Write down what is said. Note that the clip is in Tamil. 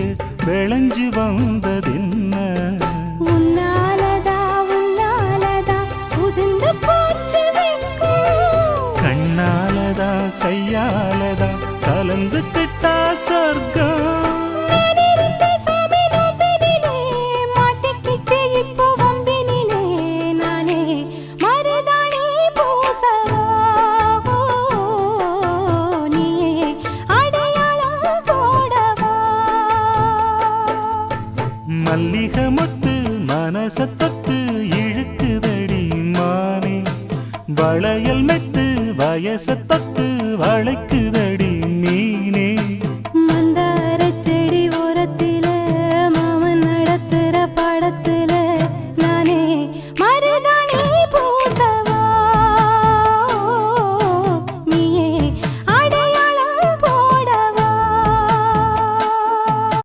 இருக்கு விளைஞ்சு வந்ததென்ன உன்னாலதா உதிர்ந்து போச்சு வெட்கம் கண்ணாலதா கையாலதா கலந்துக்கிட்டா சொர்க்கம் மல்லிகை மொட்டு மனசத்தத்து இழுக்குதடி மானே வளையல் மெட்டு வயசத்தத்து